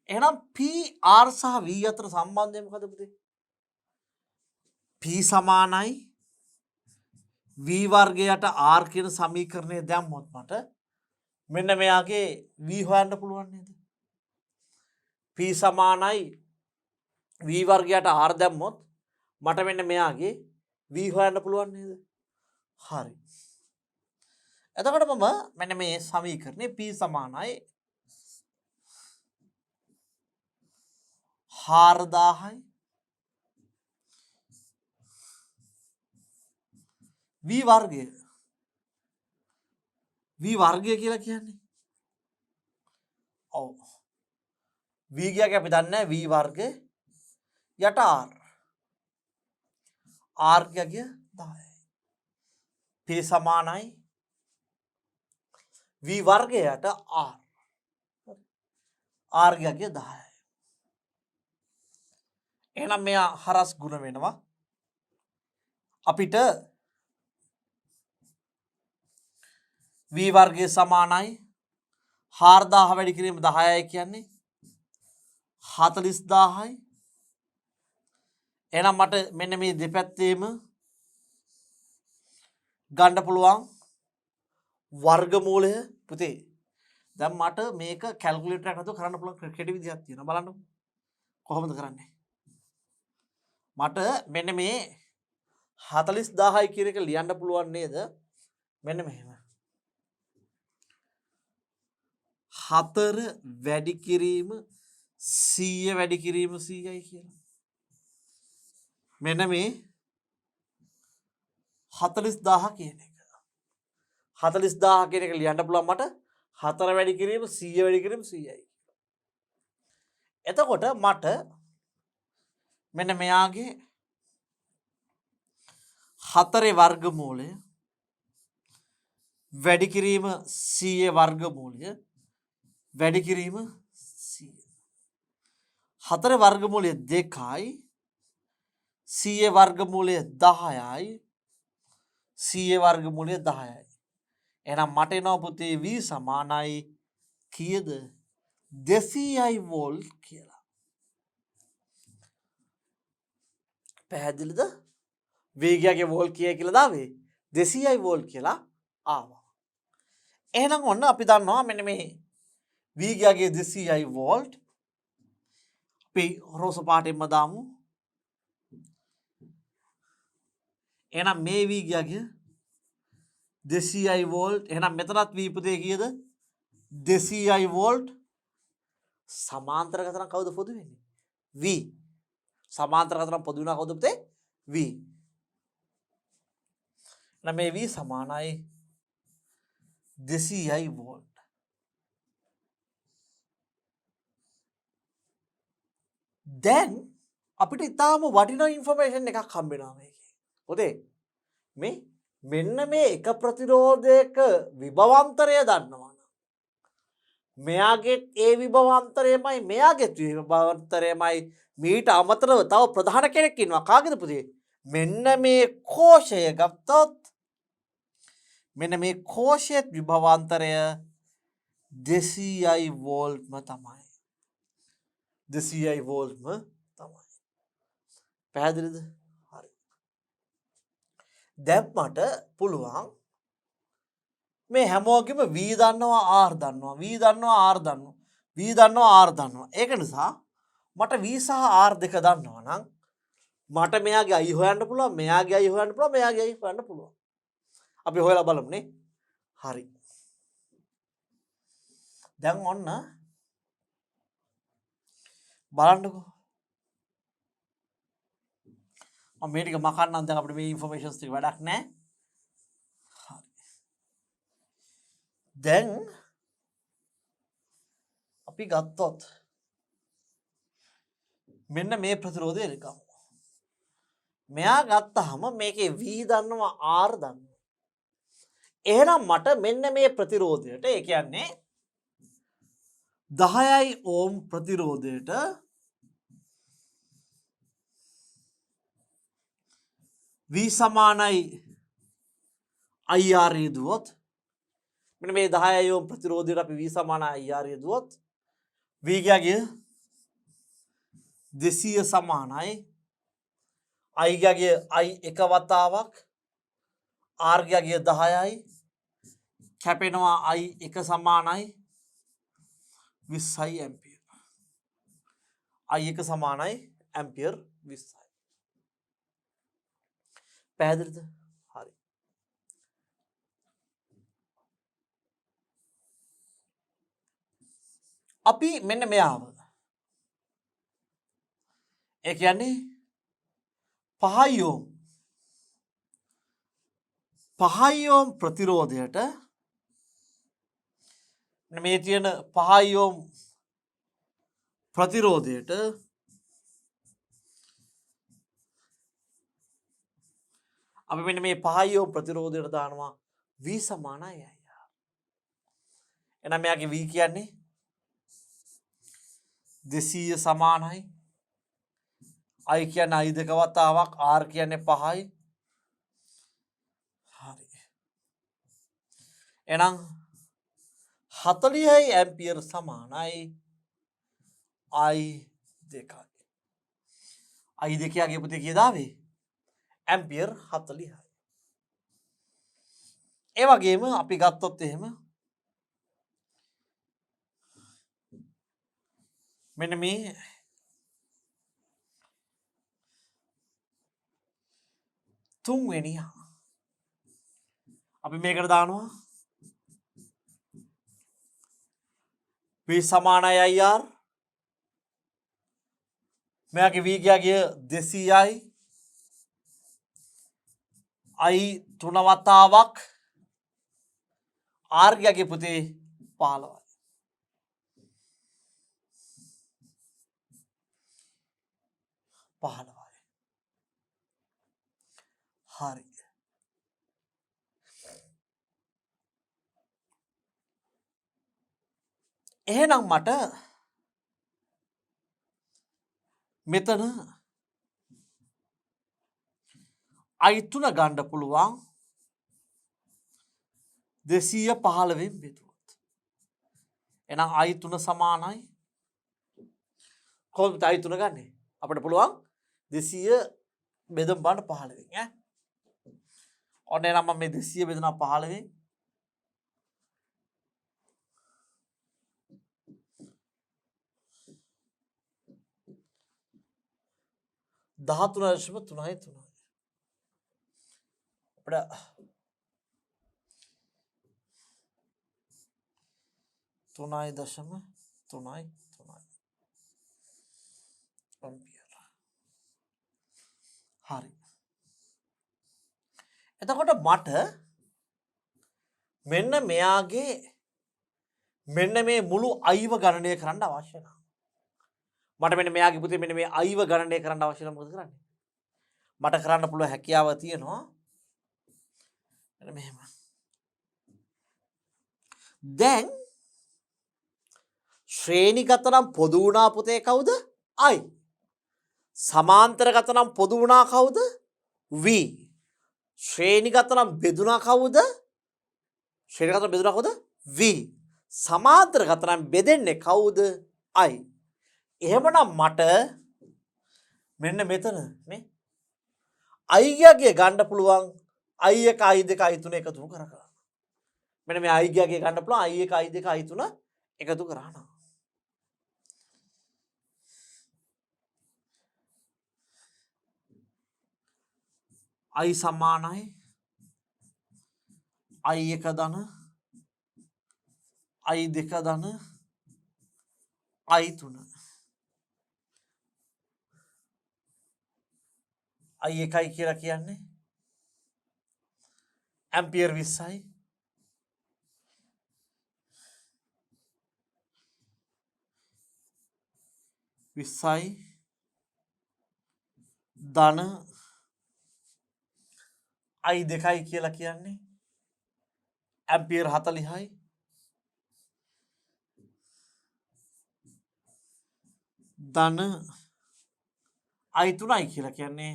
Speaker 1: එහෙනම් p r සහ v අතර සම්බන්ධය මොකද පුතේ? p සමානයි v වර්ගයට r කියන සමීකරණය දැම්මොත් මට මෙන්න මෙයාගේ v හොයන්න පුළුවන් නේද? p සමානයි v වර්ගයට r දැම්මොත් මට මෙන්න මෙයාගේ v හොයන්න පුළුවන් නේද? හරි. එතකොට මම මෙන්න මේ සමීකරණේ p සමානයි 4000යි v වර්ගය කියලා කියන්නේ ඔව් v ගියාගේ අපි දන්නේ v වර්ග යට r ගියාගේ 10යි p සමානයි v වර්ගයට r ගියාගේ 10යි එහෙනම් මෙයා හරස් ගුණ වෙනවා අපිට v වර්ගය සමානයි 4000 වැඩි කිරීම 10යි කියන්නේ 40000යි එහෙනම් මට මෙන්න මේ දෙපැත්තේම ගන්න පුළුවන් වර්ගමූලය පුතේ දැන් මට මේක කැල්කියුලේටර් එකක් නැතුව කරන්න පුළුවන් කෙටි විදිහක් තියෙනවා බලන්න කොහොමද කරන්නේ මට මෙන්න මේ 40000යි කියන එක ලියන්න පුළුවන් නේද මෙන්න මෙහෙම 4 වැඩි කිරීම 100 වැඩි කිරීම 100යි කියලා මෙන්න මේ 40000 කියන එක 40000 කියන එක ලියන්න පුළුවන් මට 4 වැඩි කිරීම 100 වැඩි කිරීම 100යි එතකොට මට මෙන්න මෙයාගේ 4 වර්ගමූලය වැඩි කිරීම 100 වර්ගමූලය වැඩි කිරීම 100 4 වර්ගමූලය 2යි 100 වර්ගමූලය 10යි 100 වර්ගමූලය 10යි එහෙනම් මට එනවා පුතේ v සමානයි කීයද 200යි වෝල්ට් කියලා පැහැදිලිද වේගයගේ වෝල්ට් කීයද කියලා දාවේ 200යි වෝල්ට් කියලා ආවා එහෙනම් ඔන්න අපි දන්නවා මෙන්න මේ වේගයගේ 200යි වෝල්ට් අපි රෝස පාටින්ම දාමු එහෙනම් මේ වේගයගේ 200යි වෝල්ට් එහෙනම් මෙතනත් v පුතේ කීයද 200යි වෝල්ට් සමාන්තර ගතන කවුද පොදු වෙන්නේ v සමාන්තර ගතන පොදු වෙනවා කවුද පුතේ v එහෙනම් මේ v සමානයි 200යි වෝල්ට් දැන් අපිට ඉතාලම වටිනා ඉන්ෆර්මේෂන් එකක් හම්බ වෙනවා මේකේ පොතේ මේ මෙන්න මේ එක ප්‍රතිරෝධයක විභවාන්තරය දන්නවා මෙයාගේ ඒ විභවාන්තරයමයි මෙයාගේ විභවාන්තරයමයි මීට අමතරව තව ප්‍රධාන කෙනෙක් ඉන්නවා කාගේද පුතේ මෙන්න මේ කෝෂය ගත්තොත් මෙන්න මේ කෝෂයේ විභවාන්තරය 200යි වෝල්ට්ම තමයි 200යි වෝල්ට්ම තමයි පැහැදිලිද හරි දැන් මට පුළුවන් මේ හැමෝගෙම v දන්නවා r දන්නවා v දන්නවා r දන්නවා v දන්නවා r දන්නවා ඒක නිසා මට v සහ r දෙක දන්නවා නම් මට මෙයාගේ i හොයන්න පුළුවන් මෙයාගේ i හොයන්න පුළුවන් මෙයාගේ i හොයන්න පුළුවන් අපි හොයලා බලමු නේ හරි දැන් ඔන්න බලන්නකෝ මම මේ ටික මකන්නම් දැන් අපිට මේ ඉන්ෆර්මේෂන්ස් ටික වැඩක් නැහැ දැන් අපි ගත්තොත් මෙන්න මේ ප්‍රතිරෝධය ගමු මෙයා ගත්තාම මේකේ v දන්නවා r දන්නවා එහෙනම් මට මෙන්න මේ ප්‍රතිරෝධයට ඒ කියන්නේ 10යි ඕම් ප්‍රතිරෝධයට v සමානයි IR යෙදුවොත් මෙන්න මේ 10යි ඕම් ප්‍රතිරෝධයට අපි v සමානයි IR යෙදුවොත් v ගියාගේ 200 සමානයි I ගියාගේ I එක වතාවක් R ගියාගේ 10යි කැපෙනවා I එක සමානයි 20යි ඇම්පියර් I එක සමානයි ඇම්පියර් 20යි පැහැදිලිද හරි අපි මෙන්න මෙයාව ඒ කියන්නේ 5 ඕම් ප්‍රතිරෝධයට මේ තියෙන 5 ඕම් ප්‍රතිරෝධයට අපි මෙන්න මේ 5 ඕම් ප්‍රතිරෝධයට දානවා V සමානයි IR. එහෙනම් මෙයාගේ V කියන්නේ 200 සමානයි. I කියන්නේ I දෙක වතාවක්, R කියන්නේ 5යි. හරි. එහෙනම් 40යි ඇම්පියර් සමානයි I දෙකයි. I දෙකගේ පුතේ කීයද ආවේ? ඇම්පියර් 40යි. ඒ වගේම අපි ගත්තොත් එහෙම මෙන්න මේ තුන්වෙනි අපි මේකට දානවා V සමානයි IR. මෙයාගේ V ගියාගේ 200යි. I 3 වතාවක්. R ගියාගේ පුතේ 15යි. හරි. එහෙනම් මට මෙතන I3 ගන්න පුළුවන් 215න් බෙදුවොත්. එහෙනම් I3 සමානයි කොහොමද I3 ගන්නෙ? අපිට පුළුවන් 200 බෙදමු බලන්න 15න් ඈ. ඔන්න එහෙනම් මම මේ 200 බෙදනවා 15න්. 13.33. අපිට 3.33 ඇම්පියර්. හරි. එතකොට මට මෙන්න මෙයාගේ මෙන්න මේ මුළු අයිව ගණනය කරන්න අවශ්‍ය නැහැ. මට මෙන්න මෙයාගේ පුතේ මෙන්න මේ අයිව ගණනය කරන්න අවශ්‍ය නම් මොකද කරන්නේ? මට කරන්න පුළුවන් හැකියාව තියෙනවා. මෙන්න මෙහෙම. දැන් ශ්‍රේණිගත නම් පොදු වුණා පුතේ කවුද? I. සමාන්තරගත නම් පොදු වුණා කවුද? V. ශ්‍රේණිගත නම් බෙදුණා කවුද? ශ්‍රේණිගත බෙදුණා කවුද? V. සමාන්තරගත නම් බෙදෙන්නේ කවුද? I. එහෙමනම් මට මෙන්න මෙතන නේ I ගියාගේ ගන්න පුළුවන් I1 I2 I3 එකතු කරගන්න. මෙන්න මේ I ගියාගේ ගන්න පුළුවන් I1 I2 I3 එකතු කරානවා. I සමානයි I1 ධන I2 ධන I3. I1යි කියලා කියන්නේ ඇම්පියර් 20යි. ධන I2යි කියලා කියන්නේ ඇම්පියර් 40යි. ධන I3යි කියලා කියන්නේ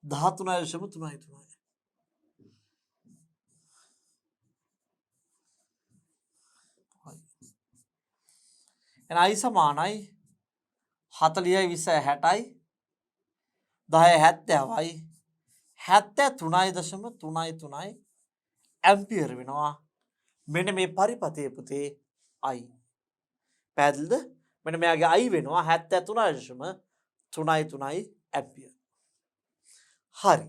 Speaker 1: 13.33. එහෙනම් I සමානයි 40යි 20යි 60යි 10යි 70යි 73.33යි ඇම්පියර් වෙනවා. මෙන්න මේ පරිපථයේ පුතේ I. පැහැදිලිද? මෙන්න මෙයාගේ I වෙනවා 73.33යි ඇම්පියර්. හරි.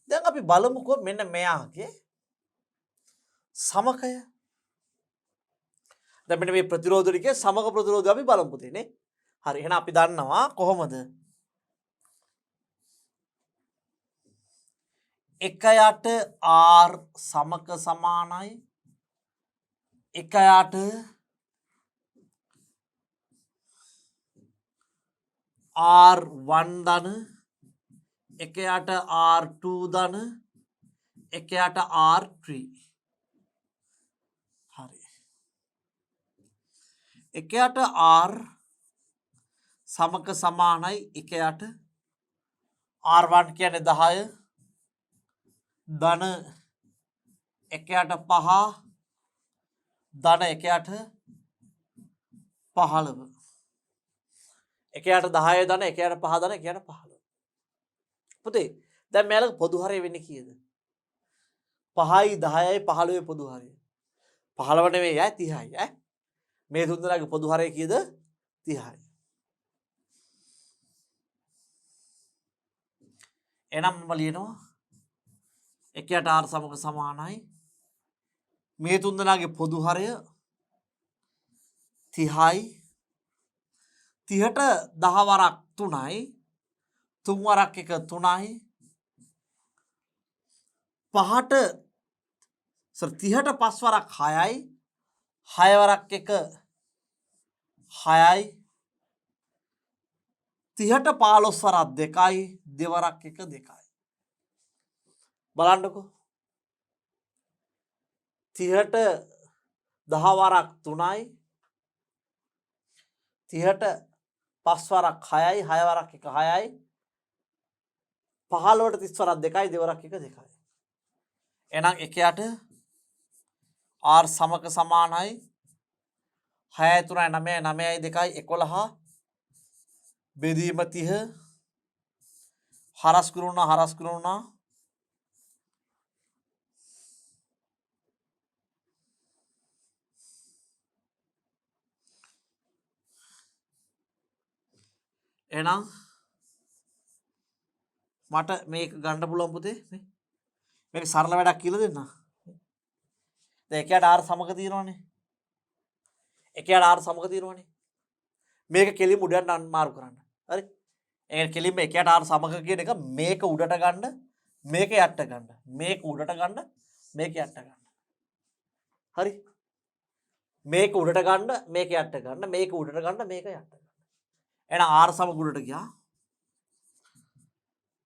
Speaker 1: දැන් අපි බලමුකෝ මෙන්න මෙයාගේ සමකය. දැන් මෙන්න මේ ප්‍රතිරෝධ ටිකේ සමක ප්‍රතිරෝධය අපි බලමු පුතේ නේ. හරි. එහෙනම් අපි දන්නවා කොහොමද? එක යට R සමක සමානයි එක අයට R1 ධන, එකයට R2 ධන, එකයට R3. හරි. එකයට R සමක සමානයි එකයට R1 කියන්නේ 10 ධන එකයට 5 ධන එකයට 15. එකයට 10 ධන එකයට 5 ධන එකයට 15. පුතේ දැන් මෙයාලගේ පොදු හරය වෙන්නේ කීයද? 5යි 10යි 15යි පොදු හරය. 15 නෙවෙයි 30යි ඈ. මේ තුන් දෙනාගේ පොදු හරය කීයද? 30යි. එහෙනම් මම ලියනවා එකයට R සමක සමානයි මේ තුන් දෙනාගේ පොදු හරය 30යි. 30ට 10 වරක් 3යි. 3 වරක් 1 3යි. 5ට 30ට 5 වරක් 6යි. 6 වරක් 1 6යි. 30ට 15 වරක් 2යි. 2 වරක් 1 2යි. බලන්නකෝ 30ට 10 වරක් 3යි. 30ට 5 වරක් 6යි. 6 වරක් 1 6යි. 15ට 30 වරක් 2යි. 2 වරක් 1 2යි. එහෙනම් එකයට R සමක සමානයි 6යි 3යි 9යි 9යි 2යි 11 බෙදීම 30 හරස් කරුණා එහෙනම් මට මේක ගන්න පුළුවන් පුතේ මේක සරල වැඩක් කියලා දෙන්න. දැන් එකයට R සමක තියෙනවනේ. එකයට R සමක තියෙනවනේ. මේක කෙලින්ම උඩට මාරු කරන්න. හරි? ඒ කෙලින්ම එකයට R සමක කියන එක මේක උඩට ගන්න, මේක යට ගන්න. මේක උඩට ගන්න, මේක යට ගන්න. හරි? මේක උඩට ගන්න, මේක යට ගන්න, මේක උඩට ගන්න, මේක යට ගන්න. එහෙනම් R සමක උඩට ගියා.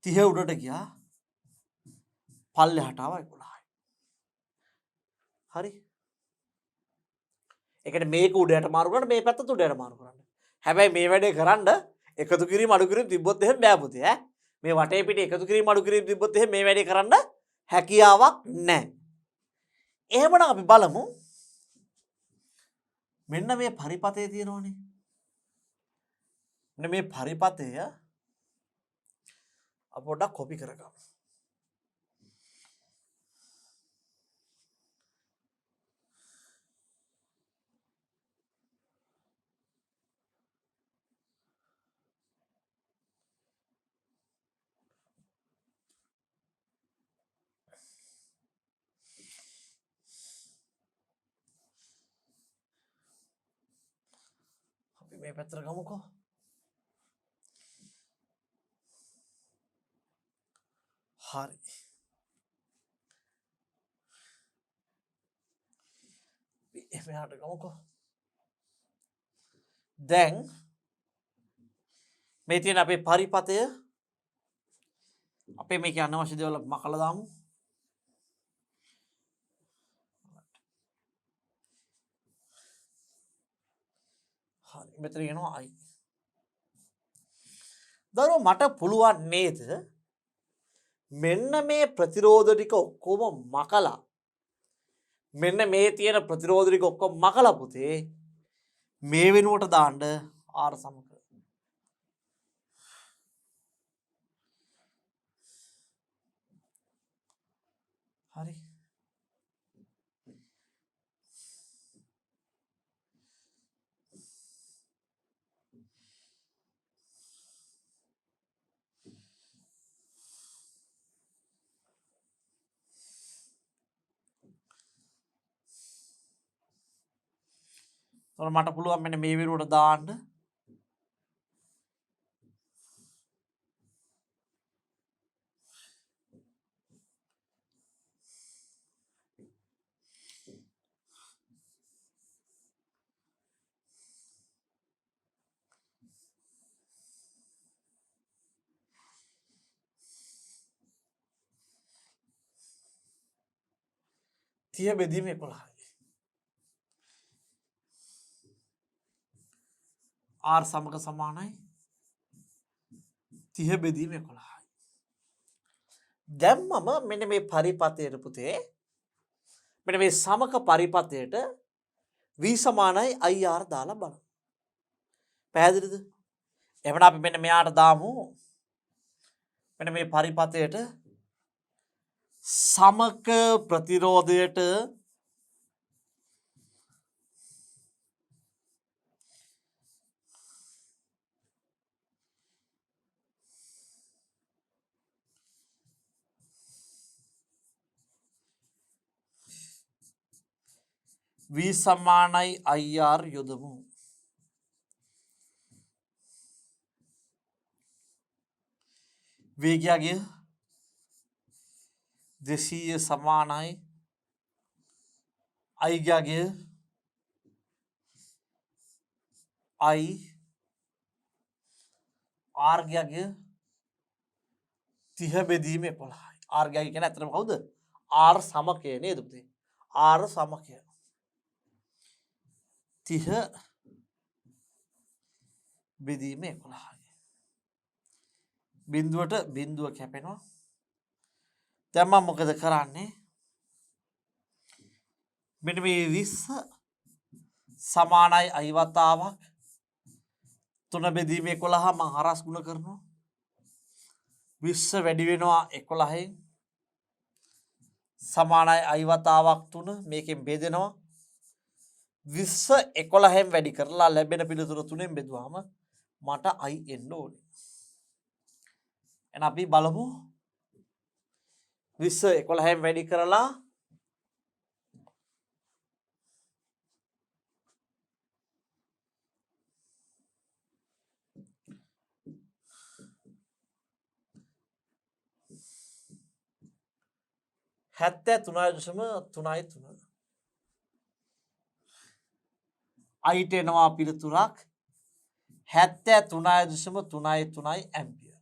Speaker 1: 30 උඩට ගියා. පල්ලෙහාට ආවා 11යි. හරි? ඒ කියන්නේ මේක උඩට මාරු කරන්න, මේ පැත්තත් උඩට මාරු කරන්න. හැබැයි මේ වැඩේ කරන්න එකතු කිරීම අඩු කිරීම තිබ්බොත් එහෙම බෑ පුතේ ඈ. මේ වටේ පිටේ එකතු කිරීම අඩු කිරීම තිබ්බොත් එහෙම මේ වැඩේ කරන්න හැකියාවක් නැහැ. එහෙමනම් අපි බලමු. මෙන්න මේ පරිපතය තියෙනවනේ. මෙන්න මේ පරිපතය අප පොඩ්ඩක් කොපි කරගමු. අපි මේ පැත්තට ගමුකෝ. හරි. එහාට ගමුකෝ. දැන් මේ තියෙන අපේ පරිපතය අපේ මේක අනවශ්‍ය දේවල් මකලා දාමු. හරි මෙතන එනවා I. දරුවෝ මට පුළුවන් නේද මෙන්න මේ ප්‍රතිරෝධ ටික ඔක්කොම මකලා මෙන්න මේ තියෙන ප්‍රතිරෝධ ටික ඔක්කොම මකලා පුතේ මේ වෙනුවට දාන්න R සමක. හරි. මට පුළුවන් මෙන්න මේ වෙනුවට දාන්න 30 බෙදීම 11යි. R සමක සමානයි 30 බෙදීම 11යි. දැන් මම මෙන්න මේ පරිපථයට පුතේ මෙන්න මේ සමක පරිපථයට v සමානයි ir දාලා බලමු. පැහැදිලිද? එහෙනම් අපි මෙන්න මෙයාට දාමු මෙන්න මේ පරිපථයට සමක ප්‍රතිරෝධයට v සමානයි ir යොදමු. වේගයගේ 200 සමානයි i ගගේ i r ගගේ 30 බෙදීම 11යි. r ගගේ කියන්නේ අතන කවුද? r සමකය නේද පුතේ? r සමකය 30 බෙදීම 11යි. බිඳුවට බිඳුව කැපෙනවා. දැන් මම මොකද කරන්නේ? මෙන්න මේ 20 සමානයි i වතාවක් 3 බෙදීම 11 මම හරස් ගුණ කරනවා. 20 වැඩි වෙනවා 11න් සමානයි i වතාවක් 3 මේකෙන් බෙදෙනවා. 20 11න් වැඩි කරලා ලැබෙන පිළිතුර 3ෙන් බෙදුවාම මට i එන්න ඕනේ. එහෙනම් අපි බලමු 20 11න් වැඩි කරලා හැත්ත 3.3 අයිට එනවා පිළිතුරක් 73.33 ඇම්පියර්.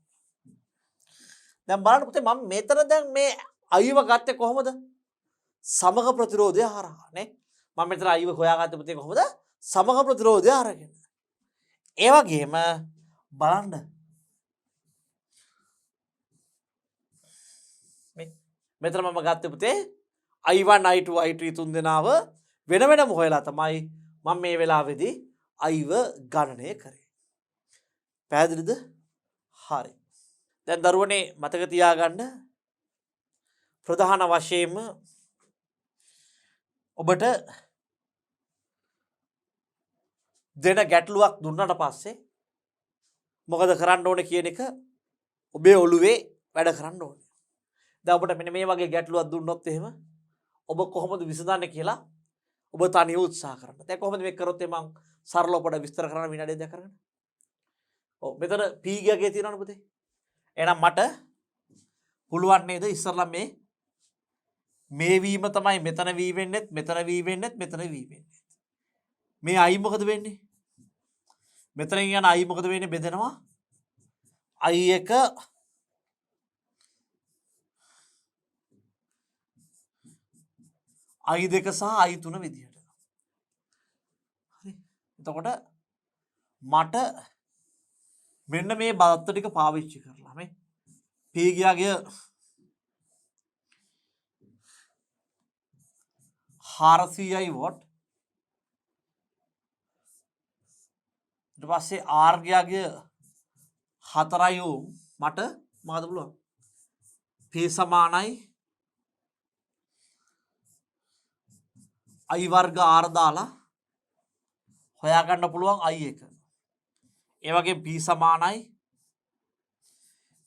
Speaker 1: දැන් බලන්න පුතේ මම මෙතන දැන් මේ අයිව ගත්තේ කොහොමද? සමග ප්‍රතිරෝධය හරහා නේ. මම මෙතන අයිව හොයාගත්තේ පුතේ කොහොමද? සමග ප්‍රතිරෝධය අරගෙන. ඒ වගේම බලන්න මෙතන මම ගත්තේ පුතේ i1 i2 i3 තුන් දෙනාව වෙන වෙනම හොයලා තමයි මම මේ වෙලාවේදී අයිව ගණනය කරේ. පැහැදිලිද? හරි. දැන් දරුවනේ මතක තියාගන්න ප්‍රධාන වශයෙන්ම ඔබට දෙන ගැටලුවක් දුන්නට පස්සේ මොකද කරන්න ඕනේ කියන එක ඔබේ ඔළුවේ වැඩ කරන්න ඕනේ. දැන් ඔබට මෙන්න මේ වගේ ගැටලුවක් දුන්නොත් එහෙම ඔබ කොහොමද විසඳන්නේ කියලා ඔබ තනියම උත්සාහ කරන්න. දැන් කොහොමද මේක කරොත් මම සරලව පොඩ විස්තර කරන්න විනාඩියක් දෙකක් කරගන්න. ඔව් මෙතන p ගගේ තියෙනවනේ පුතේ. එහෙනම් මට පුළුවන් නේද ඉස්සරලා මේ වීම තමයි මෙතන v වෙන්නෙත් මෙතන v වෙන්නෙත් මෙතන v වෙන්නෙත්. මේ i මොකද වෙන්නේ? මෙතනින් යන i මොකද වෙන්නේ? බෙදෙනවා i එක i දෙක සහ i තුන විදිහට. හරි. එතකොට මට මෙන්න මේ බදත්ත ටික පාවිච්චි කරලා මේ p ගියාගේ 400යි වොට් ඊට පස්සේ r ගියාගේ 4යි ඕම් මට මොකද පුළුවන් p සමානයි i වර්ග r දාලා හොයාගන්න පුළුවන් i එක. ඒ වගේ p සමානයි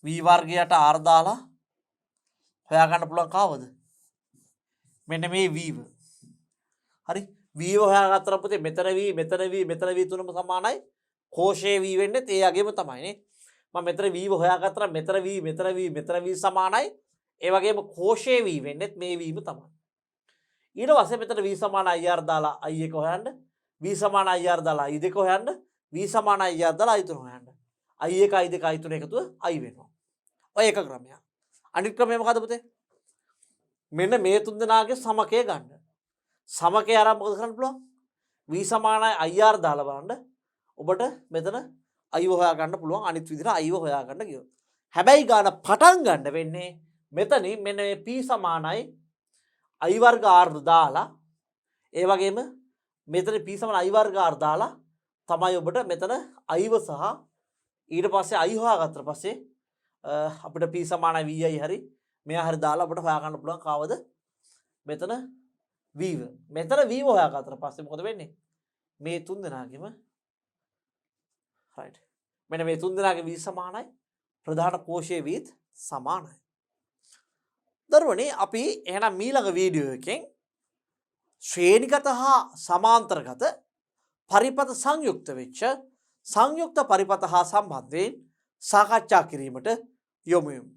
Speaker 1: v වර්ගයට r දාලා හොයාගන්න පුළුවන් කාවද? මෙන්න මේ v. හරි. v හොයාගත්තට පුතේ මෙතන v මෙතන v මෙතන v තුනම සමානයි. කෝෂයේ v වෙන්නේ ඒ වගේම තමයි නේ. මම මෙතන v හොයාගත්තට මෙතන v මෙතන v මෙතන v සමානයි. ඒ වගේම කෝෂයේ v වෙන්නේ මේ vම තමයි. ඊට පස්සේ මෙතන v සමාන ir දාලා i එක හොයන්න. v සමාන ir දාලා i දෙක හොයන්න. v සමාන ir දාලා i තුන හොයන්න. i එක i දෙක i තුන එකතුව i වෙනවා. ඔය එක ක්‍රමයක්. අනිත් ක්‍රමය මොකද්ද පුතේ? මෙන්න මේ තුන් දෙනාගේ සමකය ගන්න. සමකය ආරම්භ මොකද කරන්න පුළුවන්? v = ir දාලා බලන්න. ඔබට මෙතන i හොයා ගන්න පුළුවන් අනිත් විදිහට i හොයා ගන්න කිව්වොත්. හැබැයි ගාන පටන් ගන්න වෙන්නේ මෙතනින් මෙන්න මේ p = i වර්ග r දාලා ඒ වගේම මෙතන p = i වර්ග r දාලා තමයි ඔබට මෙතන i ව සහ ඊට පස්සේ i හොයාගත්තට පස්සේ අපිට p = vi හරි මෙයා හරි දාලා අපිට හොයා ගන්න පුළුවන් කවද මෙතන v ව. මෙතන v හොයාගත්තට පස්සේ මොකද වෙන්නේ? මේ තුන් දෙනාගෙම right. මෙන්න මේ තුන් දෙනාගේ v සමානයි ප්‍රධාන කෝෂයේ vත් සමානයි. දරුවනේ අපි එහෙනම් ඊළඟ වීඩියෝ එකෙන් ශ්‍රේණිගත හා සමාන්තරගත පරිපථ සංයුක්ත වෙච්ච සංයුක්ත පරිපථ හා සම්බන්ධයෙන් සාකච්ඡා කිරීමට යොමු වෙමු.